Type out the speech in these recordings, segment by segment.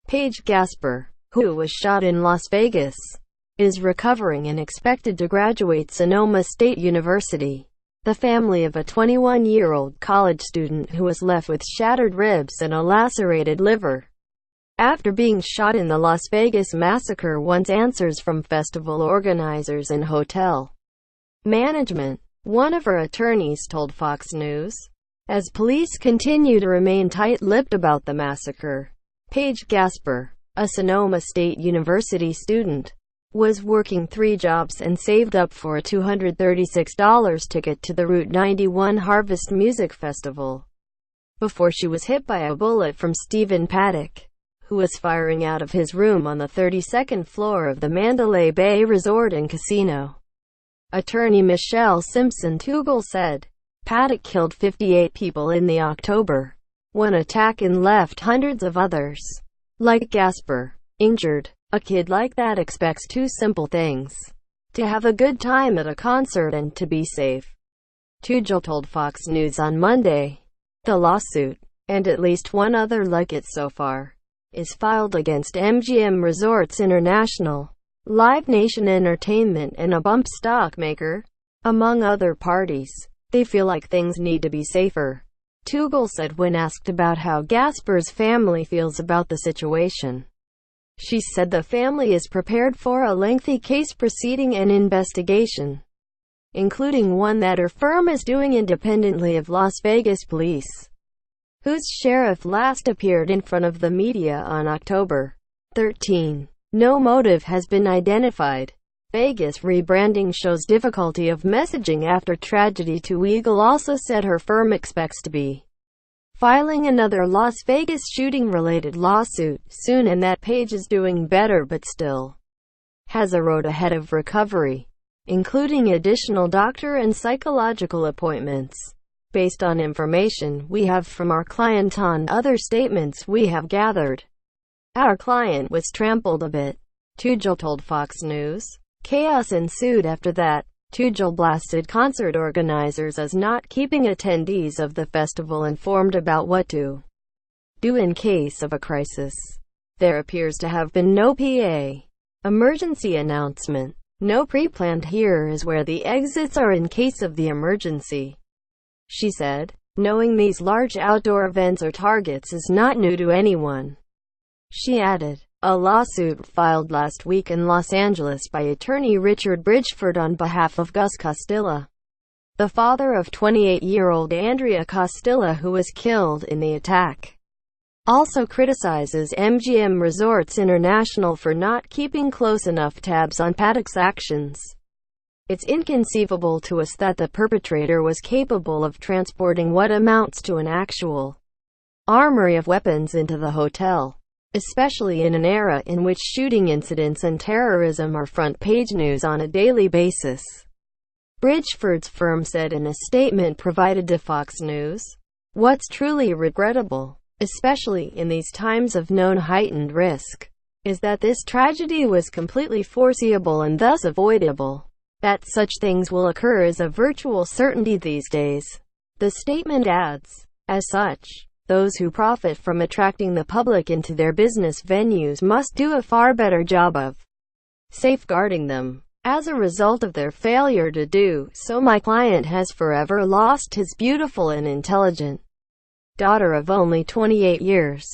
Paige Gasper, who was shot in Las Vegas, is recovering and expected to graduate Sonoma State University. The family of a 21-year-old college student who was left with shattered ribs and a lacerated liver after being shot in the Las Vegas massacre wants answers from festival organizers and hotel management, one of her attorneys told Fox News. As police continue to remain tight-lipped about the massacre, Paige Gasper, a Sonoma State University student, was working 3 jobs and saved up for a $236 ticket to the Route 91 Harvest Music Festival before she was hit by a bullet from Stephen Paddock, who was firing out of his room on the 32nd floor of the Mandalay Bay Resort and Casino. Attorney Michelle Simpson Tuegel said, Paddock killed 58 people in the October 1 attack and left hundreds of others, like Gasper, injured. A kid like that expects 2 simple things: to have a good time at a concert and to be safe, Tuegal told Fox News on Monday. The lawsuit, and at least one other like it so far, is filed against MGM Resorts International, Live Nation Entertainment and a bump stock maker, among other parties. They feel like things need to be safer, Tuegal said when asked about how Gasper's family feels about the situation. She said the family is prepared for a lengthy case proceeding and investigation, including one that her firm is doing independently of Las Vegas police, whose sheriff last appeared in front of the media on October 13. No motive has been identified. Vegas rebranding shows difficulty of messaging after tragedy. Tuegal also said her firm expects to be filing another Las Vegas shooting-related lawsuit soon and that Paige is doing better but still has a road ahead of recovery, including additional doctor and psychological appointments, based on information we have from our client on other statements we have gathered. Our client was trampled a bit, Tuegal told Fox News. Chaos ensued after that. Tuegal blasted concert organizers as not keeping attendees of the festival informed about what to do in case of a crisis. There appears to have been no PA emergency announcement. No pre-planned "here is where the exits are in case of the emergency," she said. Knowing these large outdoor events are targets is not new to anyone, she added. A lawsuit filed last week in Los Angeles by attorney Richard Bridgeford on behalf of Gus Costilla, the father of 28-year-old Andrea Costilla who was killed in the attack, also criticizes MGM Resorts International for not keeping close enough tabs on Paddock's actions. It's inconceivable to us that the perpetrator was capable of transporting what amounts to an actual armory of weapons into the hotel, especially in an era in which shooting incidents and terrorism are front-page news on a daily basis, Bridgeford's firm said in a statement provided to Fox News. What's truly regrettable, especially in these times of known heightened risk, is that this tragedy was completely foreseeable and thus avoidable. That such things will occur is a virtual certainty these days, the statement adds. As such, those who profit from attracting the public into their business venues must do a far better job of safeguarding them. As a result of their failure to do so, my client has forever lost his beautiful and intelligent daughter of only 28 years.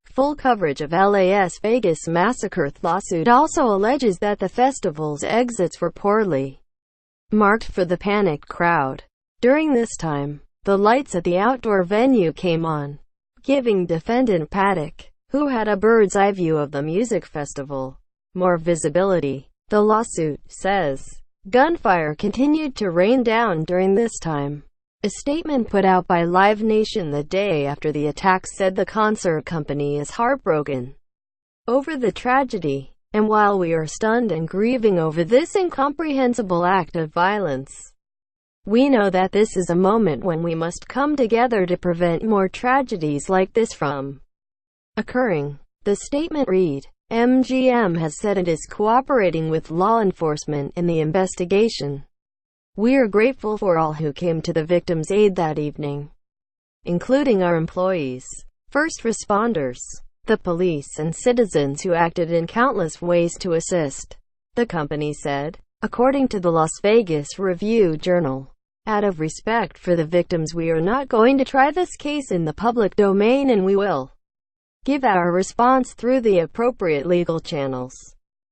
Full coverage of Las Vegas massacre. Lawsuit also alleges that the festival's exits were poorly marked for the panicked crowd. During this time, the lights at the outdoor venue came on, giving defendant Paddock, who had a bird's-eye view of the music festival, more visibility. The lawsuit says gunfire continued to rain down during this time. A statement put out by Live Nation the day after the attack said the concert company is heartbroken over the tragedy, and while we are stunned and grieving over this incomprehensible act of violence, we know that this is a moment when we must come together to prevent more tragedies like this from occurring. The statement read, MGM has said it is cooperating with law enforcement in the investigation. We are grateful for all who came to the victims' aid that evening, including our employees, first responders, the police and citizens who acted in countless ways to assist, the company said. According to the Las Vegas Review-Journal, out of respect for the victims, we are not going to try this case in the public domain, and we will give our response through the appropriate legal channels.